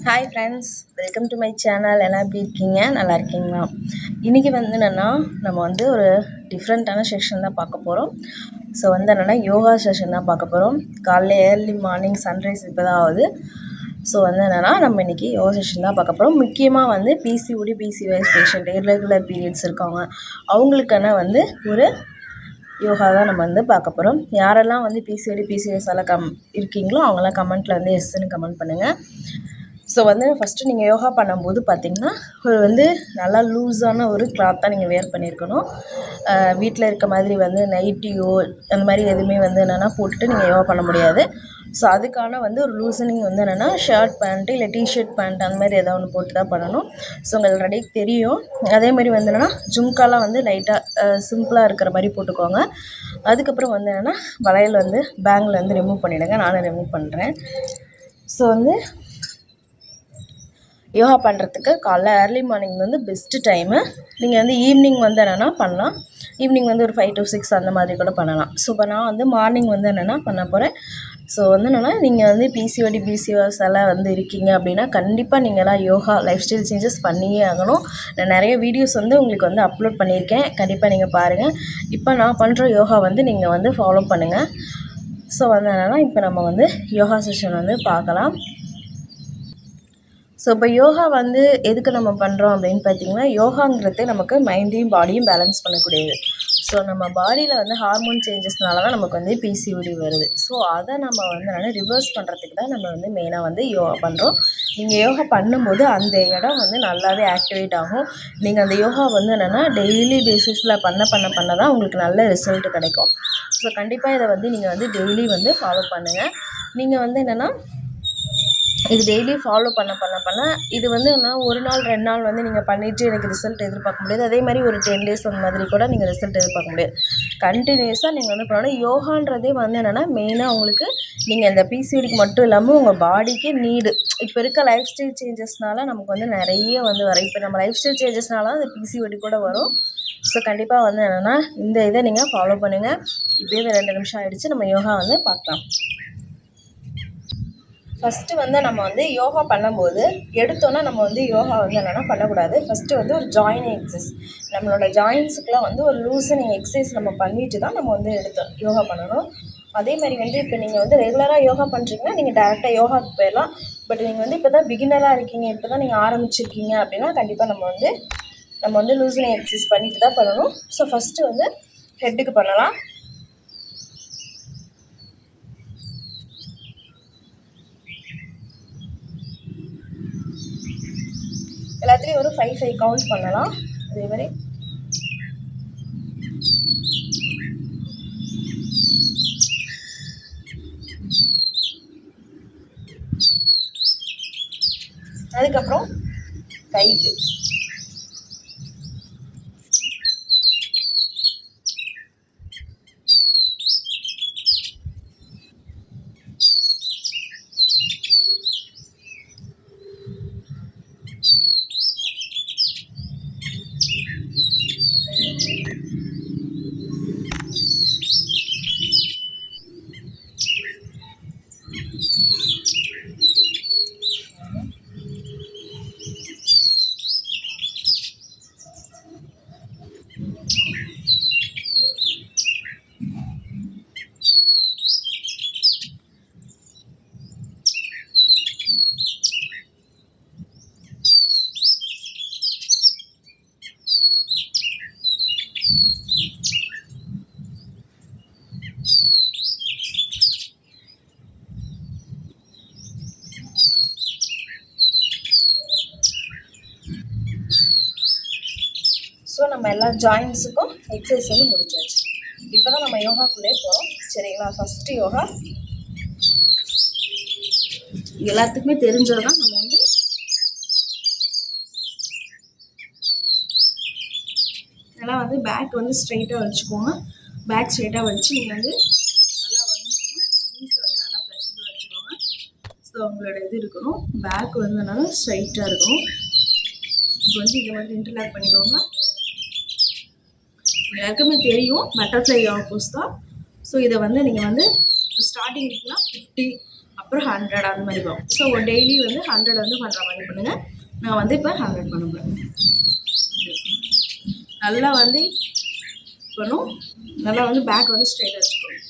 Hi friends, welcome to my channel. எல்லாம் எப்படி இருக்கீங்க? நல்லா இருக்கீங்களா? இன்றைக்கி வந்து என்னென்னா நம்ம வந்து ஒரு டிஃப்ரெண்ட்டான செஷன் தான் பார்க்க போகிறோம். ஸோ வந்து என்னென்னா யோகா செஷன் தான் பார்க்க போகிறோம். காலைல ஏர்லி மார்னிங் சன்ரைஸ் இப்போ தான் ஆகுது. ஸோ வந்து என்னென்னா நம்ம இன்றைக்கி யோகா செஷன் தான் பார்க்க போகிறோம். முக்கியமாக வந்து PCOD PCOS patient irregular periods இருக்காங்க, அவங்களுக்கான வந்து ஒரு யோகா தான் நம்ம வந்து பார்க்க போகிறோம். யாரெல்லாம் வந்து பிசிஓடி பிசிஓஎஸ் எல்லாம் இருக்கீங்களோ அவங்களாம் கமெண்ட்டில் வந்து எஸ்ன்னு கமெண்ட் பண்ணுங்கள். ஸோ வந்து ஃபஸ்ட்டு நீங்கள் யோகா பண்ணும்போது பார்த்திங்கன்னா ஒரு வந்து நல்லா லூஸான ஒரு கிளாத் தான் நீங்கள் வேர் பண்ணியிருக்கணும். வீட்டில் இருக்க மாதிரி வந்து நைட்டியோ அந்த மாதிரி எதுவுமே வந்து என்னென்னா போட்டுட்டு நீங்கள் யோகா பண்ண முடியாது. ஸோ அதுக்கான வந்து ஒரு லூசனிங் வந்து என்னென்னா ஷர்ட் பேண்ட்டு இல்லை டிஷர்ட் பேண்ட் அந்த மாதிரி எதாவது ஒன்று போட்டு தான் பண்ணணும். ஸோ உங்களுக்கு ரெடி தெரியும். அதேமாதிரி வந்து என்னென்னா ஜும்காலாம் வந்து லைட்டாக சிம்பிளாக இருக்கிற மாதிரி போட்டுக்கோங்க. அதுக்கப்புறம் வந்து என்னென்னா வளையல் வந்து பேங்கில் வந்து ரிமூவ் பண்ணிவிடுங்க. நானும் ரிமூவ் பண்ணுறேன். ஸோ வந்து யோகா பண்ணுறதுக்கு காலைல ஏர்லி மார்னிங் வந்து பெஸ்ட்டு டைமு. நீங்கள் வந்து ஈவினிங் வந்து என்னென்னா பண்ணலாம். ஈவினிங் வந்து ஒரு 5 to 6 அந்த மாதிரி கூட பண்ணலாம். ஸோ இப்போ நான் வந்து மார்னிங் வந்து என்னென்னா பண்ண போகிறேன். ஸோ வந்து என்னென்னா நீங்கள் வந்து பிசிஓடி பிசிஓஎஸ் எல்லாம் வந்து இருக்கீங்க அப்படின்னா கண்டிப்பாக நீங்கள்லாம் யோகா லைஃப் ஸ்டைல் சேஞ்சஸ் பண்ணியே ஆகணும். நான் நிறைய வீடியோஸ் வந்து உங்களுக்கு வந்து அப்லோட் பண்ணியிருக்கேன், கண்டிப்பாக நீங்கள் பாருங்கள். இப்போ நான் பண்ணுற யோகா வந்து நீங்கள் வந்து ஃபாலோ பண்ணுங்கள். ஸோ வந்து என்னென்னா இப்போ நம்ம வந்து யோகா செஷன் வந்து பார்க்கலாம். ஸோ இப்போ யோகா வந்து எதுக்கு நம்ம பண்ணுறோம் அப்படின்னு பார்த்தீங்கன்னா, யோகாங்கிறது நமக்கு மைண்டையும் பாடியும் பேலன்ஸ் பண்ணக்கூடியது. ஸோ நம்ம பாடியில் வந்து ஹார்மோன் சேஞ்சஸ்னால தான் நமக்கு வந்து பிசிஓடி வருது. ஸோ அதை நம்ம வந்து என்னென்னா ரிவர்ஸ் பண்ணுறதுக்கு தான் நம்ம வந்து மெயினாக வந்து யோகா பண்ணுறோம். நீங்கள் யோகா பண்ணும்போது அந்த இடம் வந்து நல்லாவே ஆக்டிவேட் ஆகும். நீங்கள் அந்த யோகா வந்து என்னென்னா டெய்லி பேசிஸில் பண்ண தான் உங்களுக்கு நல்ல ரிசல்ட் கிடைக்கும். ஸோ கண்டிப்பாக இதை வந்து நீங்கள் வந்து டெய்லி வந்து ஃபாலோ பண்ணுங்கள். நீங்கள் வந்து என்னென்னா இது டெய்லி ஃபாலோ பண்ண இது வந்து என்ன ஒரு நாள் 2 நாள் வந்து நீங்கள் பண்ணிவிட்டு எனக்கு ரிசல்ட் எதிர்பார்க்க முடியாது. அதே மாதிரி ஒரு 10 days அந்த மாதிரி கூட நீங்கள் ரிசல்ட் எதிர்பார்க்க முடியாது. கண்டினியூஸாக நீங்கள் வந்து பண்ணணும். யோகான்றதே வந்து என்னென்னா மெயினாக உங்களுக்கு நீங்கள் இந்த பிசிஓடிக்கு மட்டும் இல்லாமல் உங்கள் பாடிக்கு நீடு. இப்போ இருக்க லைஃப் ஸ்டைல் சேஞ்சஸ்னால நமக்கு வந்து நிறைய வந்து வரும். இப்போ நம்ம லைஃப் ஸ்டைல் சேஞ்சஸ்னால தான் இந்த பிசிஓடி கூட வரும். ஸோ கண்டிப்பாக வந்து என்னென்னா இந்த இதை நீங்கள் ஃபாலோ பண்ணுங்கள். இப்போயே 2 நிமிஷம் ஆகிடுச்சு. நம்ம யோகா வந்து பார்க்கலாம். ஃபஸ்ட்டு வந்து நம்ம வந்து யோகா பண்ணும்போது எடுத்தோன்னா நம்ம வந்து யோகா வந்து என்னென்னா பண்ணக்கூடாது. ஃபஸ்ட்டு வந்து ஒரு ஜாயினிங் எக்ஸசைஸ், நம்மளோட ஜாயின்ஸுக்கெலாம் வந்து ஒரு லூசனிங் எக்ஸசைஸ் நம்ம பண்ணிவிட்டு தான் நம்ம வந்து யோகா பண்ணணும். அதே மாதிரி வந்து இப்போ நீங்கள் வந்து ரெகுலராக யோகா பண்ணுறீங்கன்னா நீங்கள் டேரெக்டாக யோகாவுக்கு போயிடலாம். பட் நீங்கள் வந்து இப்போ தான் பிகினராக இருக்கீங்க, இப்போ தான் நீங்கள் ஆரம்பிச்சிருக்கீங்க அப்படின்னா கண்டிப்பாக நம்ம வந்து லூசனிங் எக்ஸசைஸ் பண்ணிட்டு தான் பண்ணணும். ஸோ ஃபஸ்ட்டு வந்து ஹெட்டுக்கு பண்ணலாம். எல்லாத்துலேயும் ஒரு 5 கவுண்ட் பண்ணலாம். அதே மாதிரி அதுக்கப்புறம் கைக்கு ஸோ நம்ம எல்லா ஜாயின்ஸுக்கும் எக்ஸசைஸ் வந்து முடிச்சாச்சு. இப்போ தான் நம்ம யோகாக்குள்ளே போகிறோம். சரிங்களா? ஃபஸ்ட்டு யோகா எல்லாத்துக்குமே தெரிஞ்சது தான். நம்ம வந்து நல்லா வந்து பேக் வந்து ஸ்ட்ரைட்டாக வச்சுக்கோங்க. பேக் ஸ்ட்ரைட்டாக வச்சு நீங்கள் வந்து நல்லா வந்து நீஸ் வந்து நல்லா ஃப்ளெக்சிபிளாக வச்சுக்கோங்க. ஸோ உங்களோட இது இருக்கணும், பேக் வந்து நல்லா ஸ்ட்ரைட்டாக இருக்கணும். இப்போ வந்து இதை வந்து இன்டர்லாக் பண்ணிக்கோங்க. எல்லாருக்குமே தெரியும் பட்டர்ஃப்ளை யோகா போஸ் தான். ஸோ இதை வந்து நீங்கள் வந்து ஸ்டார்டிங் இருக்குன்னா 50 அப்புறம் 100 அந்த மாதிரி வரும். ஸோ டெய்லி வந்து 100 வந்து பண்ணுற மாதிரி பண்ணுங்கள். நான் வந்து இப்போ 100 பண்ண போகிறேன். நல்லா வந்து பண்ணும், நல்லா வந்து பேக் வந்து ஸ்ட்ரைட்டாக வச்சுக்கணும்.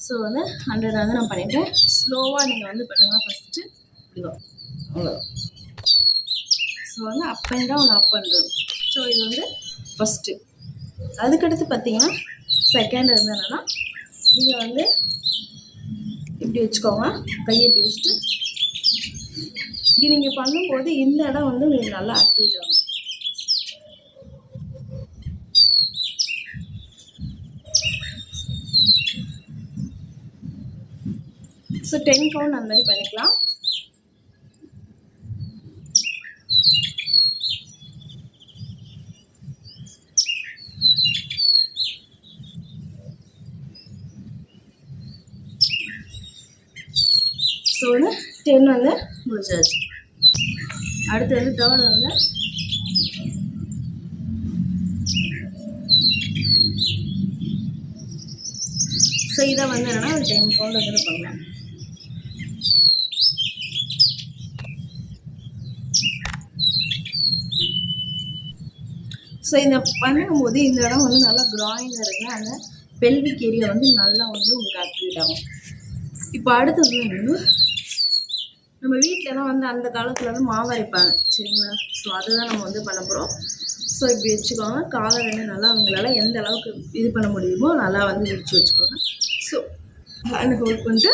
ஸோ வந்து 100 வந்து நான் பண்ணிவிட்டேன். ஸ்லோவாக நீங்கள் வந்து பண்ணுங்கள். ஃபஸ்ட்டு இதுவும் அவ்வளோ. ஸோ வந்து அப் அண்ட் டவுன் அப் பண்ணுறது. ஸோ இது வந்து ஃபஸ்ட்டு. அதுக்கடுத்து பார்த்தீங்கன்னா செகண்ட் வந்து என்னென்னா, நீங்கள் வந்து இப்படி வச்சுக்கோங்க, கையை இப்படி வச்சுட்டு இப்படி நீங்கள் பண்ணும்போது இந்த இடம் வந்து உங்களுக்கு நல்லா ஆக்டிவேட் ஆகும். ஸோ 10 கவுண்ட் அந்த மாதிரி பண்ணிக்கலாம். ஸோ வந்து 10 வந்து முடிச்சாச்சு. அடுத்து வந்து தேர்ட் வந்து ஸோ இதை வந்து என்னென்னா ஒரு 10 கவுண்ட் வந்து பண்ணலாம். ஸோ இந்த பண்ணும்போது இந்த இடம் வந்து நல்லா கிராயினாக இருக்குது. அந்த பெல்விக் ஏரியா வந்து நல்லா வந்து உங்களுக்கு ஆக்டிவேட் ஆகும். இப்போ அடுத்தது வந்து நம்ம வீட்டிலலாம் வந்து அந்த காலத்தில் வந்து மாவு அரைப்பாங்க, சரிங்களா? ஸோ அதை தான் நம்ம வந்து பண்ண போகிறோம். ஸோ இப்படி வச்சுக்கோங்க. காலை வந்து நல்லா அவங்களால எந்த அளவுக்கு இது பண்ண முடியுமோ நல்லா வந்து விரிச்சு வச்சுக்கோங்க. ஸோ ஹேண்ட் ஹோல்ட் பண்ணிட்டு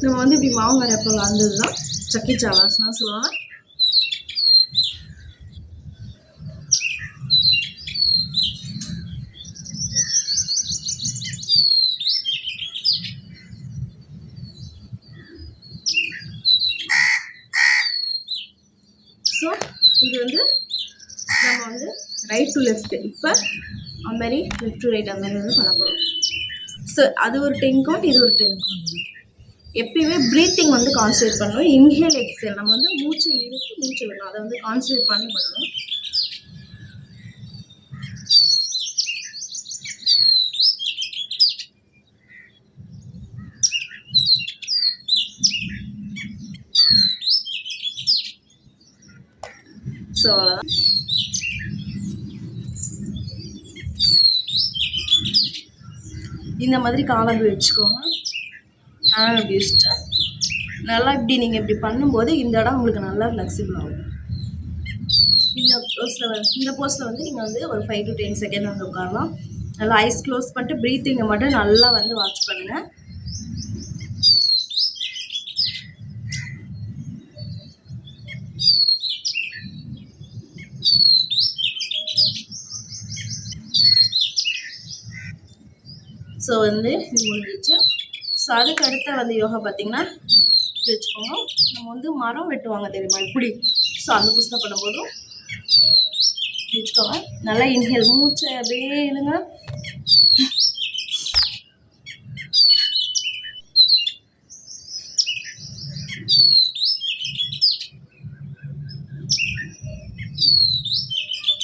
நம்ம வந்து இப்படி மாவு அரைப்போம், அந்த இதுதான் சக்கி சாவாஸ்னா சொல்லுவாங்க. ஸோ இது வந்து நம்ம வந்து ரைட் டு லெஃப்ட், இப்போ அது மாதிரி லெஃப்ட் டு ரைட் அந்த மாதிரி வந்து பண்ண போகிறோம். ஸோ அது ஒரு 10 கவுண்ட், இது ஒரு 10 கவுண்ட். எப்பயுமே ப்ரீத்திங் வந்து கான்சன்ட்ரேட் பண்ணணும். இன்ஹேல் எக்ஸேல் நம்ம வந்து மூச்சை இழுத்து மூச்சை விடணும், அதை வந்து கான்சன்ட்ரேட் பண்ணி பண்ணணும். ஸோ அவ்வளோதான். இந்த மாதிரி காலை அப்படி வச்சுக்கோங்க. அப்படி வச்சுட்டு நல்லா இப்படி நீங்கள் இப்படி பண்ணும்போது இந்த இடம் உங்களுக்கு நல்லா ஃப்ளெக்சிபிள் ஆகும். இந்த போஸ்ட்டில் வந்து நீங்கள் வந்து ஒரு 5 to 10 செகண்ட் வந்து உட்காரலாம். நல்லா ஐஸ் க்ளோஸ் பண்ணிட்டு ப்ரீத்திங்கை மட்டும் நல்லா வந்து வாட்ச் பண்ணுங்கள். ஸோ வந்து இது முடிஞ்சிச்சு. ஸோ அதுக்கு அடுத்த வந்து யோகா பார்த்திங்கன்னா இப்படி வச்சுக்கோங்க. நம்ம வந்து மரம் வெட்டுவாங்க தெரியுமா, இப்படி. ஸோ அந்த புதுசாக பண்ணும்போதும் இப்படி வச்சுக்கோங்க. நல்லா இன்ஹேல், மூச்சை அப்படியே இழுங்க.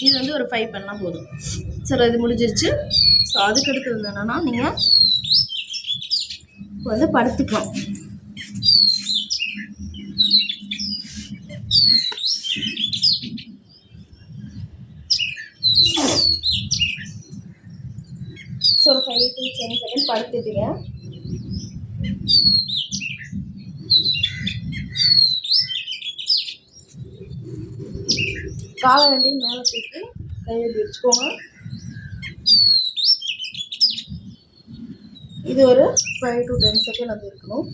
இது வந்து ஒரு 5 பண்ணால் போதும். சரி, இது முடிஞ்சிருச்சு. ஸோ அதுக்கடுத்து வந்து என்னென்னா, நீங்கள் வந்து படுத்துக்கலாம். ஸோ ஒரு 5 to 10 செகண்ட் படுத்துட்டீங்க. காலை ரெண்டையும் மேலே தூக்கி கையை வச்சுக்கோங்க. இது ஒரு 5 to 10 செகண்ட் வந்து இருக்கணும்.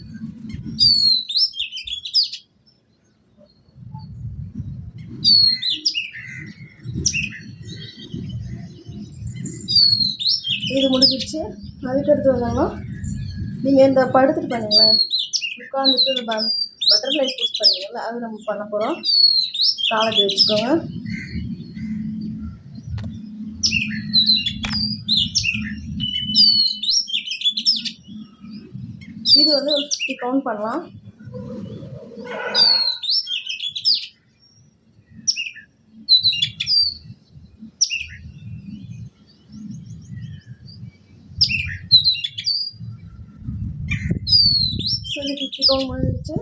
இது முடிஞ்சிடுச்சு. அதுக்கடுத்து வந்தாங்கன்னா நீங்கள் இந்த படுத்துட்டு பண்ணீங்களா உட்காந்துட்டு இந்த பட்டர்ஃப்ளை பூஸ் பண்ணீங்கல்ல அது நம்ம பண்ண போகிறோம். காலை வச்சுக்கோங்க. இது வந்து ஒரு 50 கவுண்ட் பண்ணலாம். ஸோ இது 50 கவுண்ட் முடிஞ்சிச்சு.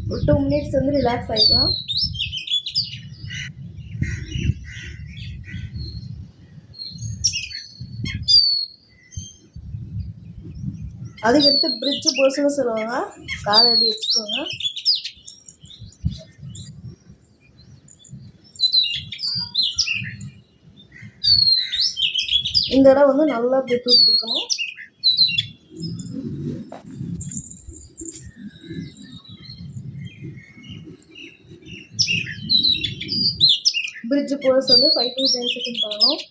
ஒரு 2 மினிட்ஸ் வந்து ரிலாக்ஸ் ஆகிக்கலாம். அதுக்கடுத்து பிரிட்ஜ் போஸ்ன்னு சொல்லுவாங்க. காலை எப்படி வச்சுக்கோங்க. இந்த இடம் வந்து நல்லா அப்படி தூக்கிக்கணும். பிரிட்ஜ் போஸ் வந்து 5 to 10 செகண்ட் பண்ணணும்.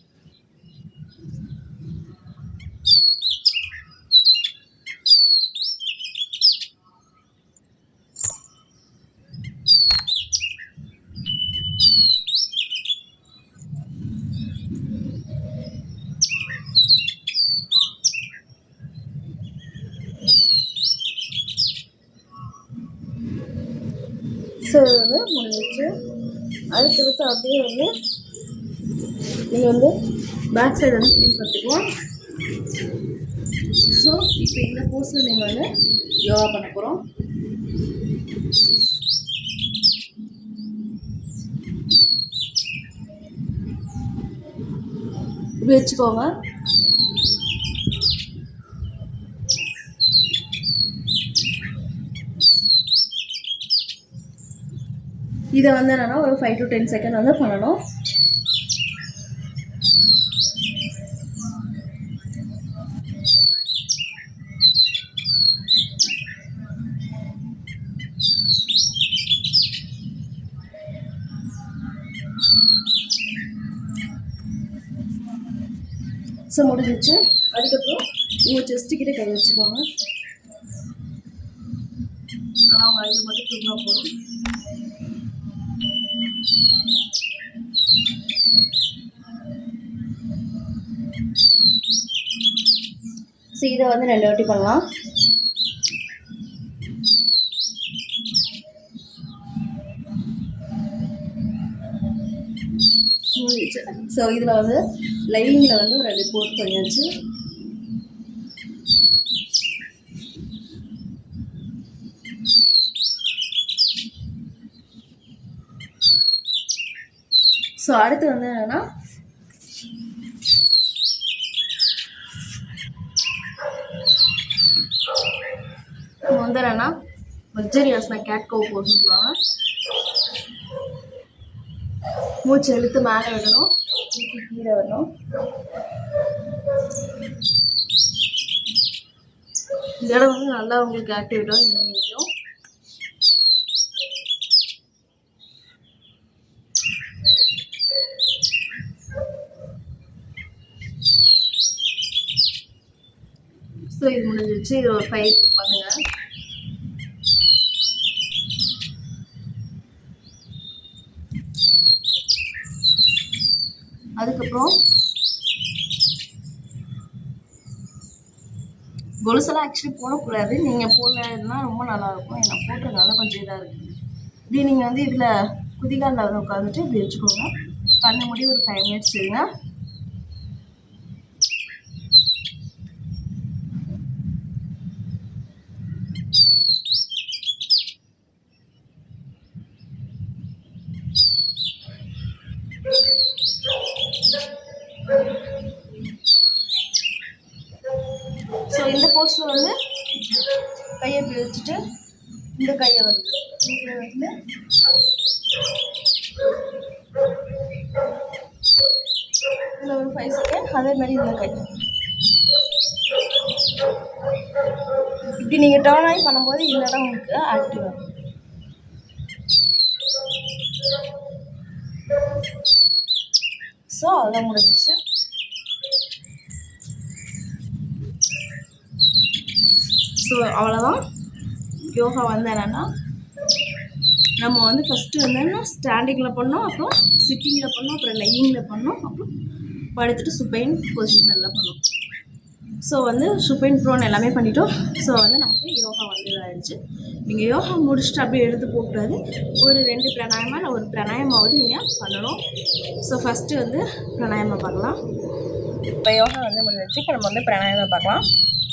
ஸோ இது வந்து முடிஞ்சிச்சு. அடுத்தடுத்து அப்படியே வந்து நீங்கள் வந்து பேக் சைடு வந்து க்ளீன் பண்ணிக்குவோம். ஸோ இப்போ இந்த போஸில் நீங்கள் வந்து யோகா பண்ண போகிறோம். இப்படி வச்சுக்கோங்க. இதை வந்து என்னென்னா ஒரு 5 to 10 செகண்ட் வந்து பண்ணணும். ஸோ முடிஞ்சிச்சு. அதுக்கப்புறம் உங்கள் செஸ்ட்டுக்கிட்டே கை வச்சுக்கோங்க. ஆனால் அவங்க இது மட்டும் தூங்கினா போதும். ஸோ இதை வந்து 2 வாட்டி பண்ணலாம். ஸோ இதில் வந்து லைனிங்கில் வந்து ஒரு 2 போஸ்ட் பண்ணியாச்சு. ஸோ அடுத்து வந்து என்னென்னா வந்து என்னென்னா வஜ்ஜரியாசனா கேட் கவ் போஸ்ன்னு சொல்லுவாங்க. மூச்சு இழுத்து மேலே விடணும், கீழே வரணும். இந்த இடம் வந்து நல்லா உங்களுக்கு ஆக்டிவேட்டாக முடியும். ஸோ இது முடிஞ்சிச்சு. இது ஒரு 5 பண்ணுங்க. அதுக்கப்புறம் கொலுசெல்லாம் ஆக்சுவலி போடக்கூடாது. நீங்கள் போடலன்னா ரொம்ப நல்லாயிருக்கும். ஏன்னா போட்டதுனால கொஞ்சம் இதாக இருக்குது. இப்படி நீங்கள் வந்து இதில் குதிகாலில் வந்து உட்காந்துட்டு இப்படி வச்சுக்கோங்க. கண்ணை மூடி ஒரு 5 மினிட்ஸ் இருங்க. ஸோ இந்த போஸ்டில் வந்து கையை இப்படி வச்சுட்டு இந்த கையை வந்து இங்கே வந்து இதில் ஒரு 5 செகண்ட். அதே மாதிரி இந்த கை இப்படி நீங்கள் டர்ன் ஆகி பண்ணும்போது இந்த இடம் உங்களுக்கு ஆக்டிவ் ஆகும். ஸோ அதெல்லாம் முடிஞ்சிச்சு. ஸோ அவ்வளோதான். யோகா வந்து என்னென்னா நம்ம வந்து ஃபஸ்ட்டு வந்து ஸ்டாண்டிங்கில் பண்ணோம், அப்புறம் சிட்டிங்கில் பண்ணோம், அப்புறம் லையிங்கில் பண்ணோம், அப்புறம் படுத்துட்டு சுப்பைன் பொசிஷனில் பண்ணோம். ஸோ வந்து சுப்பைன் ப்ரோன் எல்லாமே பண்ணிட்டோம். ஸோ வந்து நமக்கு யோகா வந்து இதாகிடுச்சு. நீங்கள் யோகா முடிச்சுட்டு அப்படியே எடுத்து போகக்கூடாது. ஒரு 2 பிராணாயமா இல்லை ஒரு பிராணாயமாவது நீங்கள் பண்ணணும். ஸோ ஃபஸ்ட்டு வந்து பிராணாயமா பார்க்கலாம். இப்போ யோகா வந்து முடிஞ்சிச்சு. இப்போ நம்ம வந்து பிராணாயமா பார்க்கலாம்.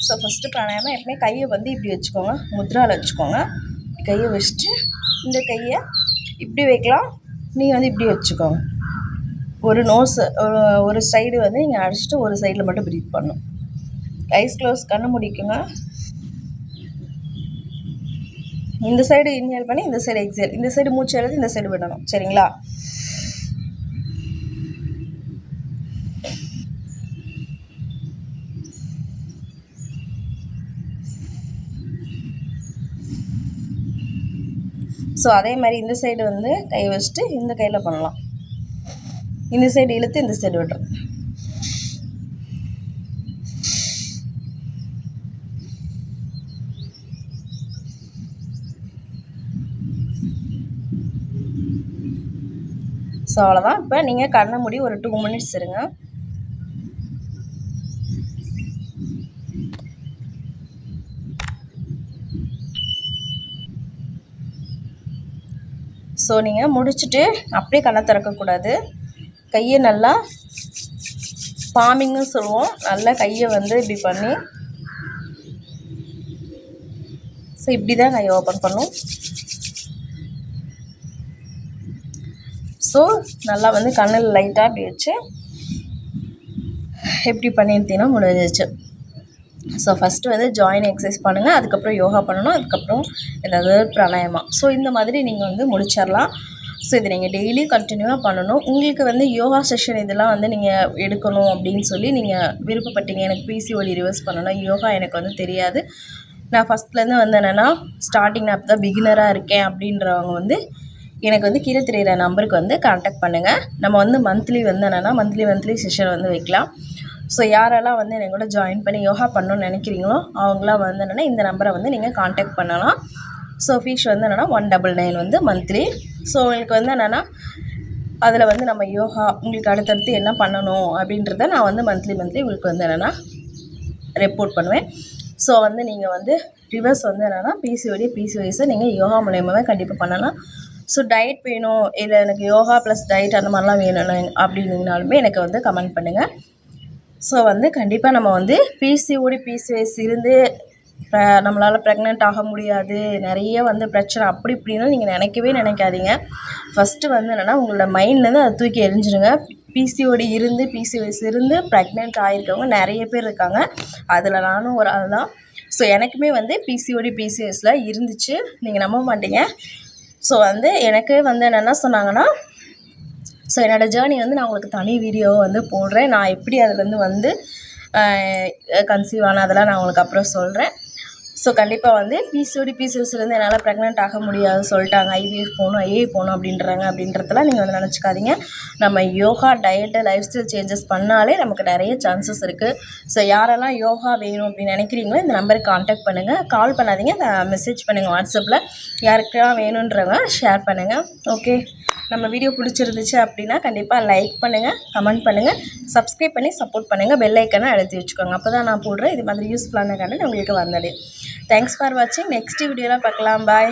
ஸோ ஃபஸ்ட்டு பிராணாயமா எப்பவுமே கையை வந்து இப்படி வச்சுக்கோங்க, முத்ராவில் வச்சுக்கோங்க. கையை வச்சுட்டு இந்த கையை இப்படி வைக்கலாம், நீங்கள் வந்து இப்படி வச்சுக்கோங்க. ஒரு நோஸ் ஒரு சைடு வந்து நீங்கள் அடிச்சுட்டு ஒரு சைடில் மட்டும் ப்ரீத் பண்ணணும். ஐஸ் க்ளோஸ், கண்ணு முடிக்குங்க. இந்த சைடு இன்ஹேல் பண்ணி இந்த சைடு எக்ஸேல், இந்த சைடு மூச்சு எழுதி இந்த சைடு விடணும். சரிங்களா? ஸோ அதே மாதிரி இந்த சைடு வந்து கை வச்சுட்டு இந்த கையில் பண்ணலாம். இந்த சைடு இழுத்து இந்த சைடு விடுறோம். ஸோ அவ்வளோதான். இப்போ நீங்கள் கண்ணை மூடி ஒரு 2 மினிட்ஸ் இருங்க. ஸோ நீங்கள் முடிச்சுட்டு அப்படியே கண்ணை திறக்கக்கூடாது. கையை நல்லா பாமிங்னு சொல்லுவோம். நல்லா கையை வந்து இப்படி பண்ணி, ஸோ இப்படி தான் கையை ஓப்பன் பண்ணும். ஸோ நல்லா வந்து கண்ணில் லைட்டாக அப்படி வச்சு எப்படி பண்ணியிருந்தீங்கன்னா முடிஞ்சிச்சு. ஸோ ஃபஸ்ட்டு வந்து ஜாயின் எக்ஸசைஸ் பண்ணுங்கள், அதுக்கப்புறம் யோகா பண்ணணும், அதுக்கப்புறம் ஏதாவது பிராணாயமா. ஸோ இந்த மாதிரி நீங்கள் வந்து முடிச்சிடலாம். ஸோ இது நீங்கள் டெய்லி கண்டினியூவாக பண்ணணும். உங்களுக்கு வந்து யோகா செஷன் இதெல்லாம் வந்து நீங்கள் எடுக்கணும் அப்படின்னு சொல்லி நீங்கள் விருப்பப்பட்டீங்க, எனக்கு பிசிஓடி ரிவர்ஸ் பண்ணணும், யோகா எனக்கு வந்து தெரியாது, நான் ஃபஸ்ட்லேருந்து வந்து என்னென்னா ஸ்டார்டிங் அப்போ தான் பிகினராக இருக்கேன் அப்படின்றவங்க வந்து எனக்கு வந்து கீழே தெரியிற நம்பருக்கு வந்து கான்டாக்ட் பண்ணுங்கள். நம்ம வந்து மந்த்லி வந்து என்னென்னா மந்த்லி செஷன் வந்து வைக்கலாம். ஸோ யாரெல்லாம் வந்து என்னை கூட ஜாயின் பண்ணி யோகா பண்ணணும்னு நினைக்கிறீங்களோ அவங்களாம் வந்து என்னென்னா இந்த நம்பரை வந்து நீங்கள் கான்டாக்ட் பண்ணலாம். ஸோ ஃபீஸ் வந்து என்னென்னா 199 வந்து மந்த்லி. ஸோ உங்களுக்கு வந்து என்னென்னா அதில் வந்து நம்ம யோகா உங்களுக்கு அடுத்தடுத்து என்ன பண்ணணும் அப்படின்றத நான் வந்து மந்த்லி உங்களுக்கு வந்து என்னென்னா ரிப்போர்ட் பண்ணுவேன். ஸோ வந்து நீங்கள் வந்து ரிவர்ஸ் வந்து என்னென்னா பிசிஓஎஸை நீங்கள் யோகா மூலயமாவே கண்டிப்பாக பண்ணலாம். ஸோ டயட் வேணும், இல்லை எனக்கு யோகா ப்ளஸ் டயட் அந்த மாதிரிலாம் வேணும் அப்படின்னாலுமே எனக்கு வந்து கமெண்ட் பண்ணுங்கள். ஸோ வந்து கண்டிப்பாக நம்ம வந்து பிசிஓஎஸ் இருந்து நம்மளால் ப்ரெக்னென்ட் ஆக முடியாது, நிறைய வந்து பிரச்சனை அப்படி இப்படின்னு நீங்கள் நினைக்காதீங்க. ஃபஸ்ட்டு வந்து என்னென்னா உங்களோட மைண்ட்லேருந்து அதை தூக்கி எறிஞ்சிடுங்க. பிசிஓஎஸ் இருந்து ப்ரெக்னென்ட் ஆகிருக்கவங்க நிறைய பேர் இருக்காங்க, அதில் நானும் ஒரு ஆள் தான். ஸோ எனக்குமே வந்து பிசிஓஎஸில் இருந்துச்சு, நீங்கள் நம்ப மாட்டீங்க. ஸோ வந்து எனக்கு வந்து என்னென்னா சொன்னாங்கன்னா, ஸோ என்னோடய ஜேர்னி வந்து நான் உங்களுக்கு தனி வீடியோ வந்து போடுறேன். நான் எப்படி அதுலேருந்து வந்து கன்சீவ் ஆனால் அதெல்லாம் நான் உங்களுக்கு அப்புறம் சொல்கிறேன். ஸோ கண்டிப்பாக வந்து பிசிஓஎஸ்லேருந்து என்னால் ப்ரெக்னென்ட் ஆக முடியாது சொல்லிட்டாங்க, ஐவிஎஃப் போகணும், ஐஏ போகணும் அப்படின்றதெல்லாம் நீங்கள் வந்து நினச்சிக்காதீங்க. நம்ம yoga, diet, life style changes பண்ணாலே நமக்கு நிறைய சான்சஸ் இருக்குது. ஸோ யாரெல்லாம் யோகா வேணும் அப்படின்னு நினைக்கிறீங்களோ இந்த நம்பருக்கு கான்டாக்ட் பண்ணுங்கள். கால் பண்ணாதீங்க, மெசேஜ் பண்ணுங்கள் வாட்ஸ்அப்பில். யாருக்கெல்லாம் வேணுன்றவங்க ஷேர் பண்ணுங்கள். ஓகே, நம்ம வீடியோ பிடிச்சிருந்துச்சு அப்படின்னா கண்டிப்பாக லைக் பண்ணுங்கள், கமெண்ட் பண்ணுங்கள், சப்ஸ்கிரைப் பண்ணி சப்போர்ட் பண்ணுங்கள், பெல் ஐக்கனை அழுத்தி வச்சுக்கோங்க. அப்போ தான் நான் போடுறேன் இது மாதிரி யூஸ்ஃபுல்லான கண்டென்ட் உங்களுக்கு வந்தது. தேங்க்ஸ் ஃபார் வாட்சிங். நெக்ஸ்ட் வீடியோவில் பார்க்கலாம். பாய்.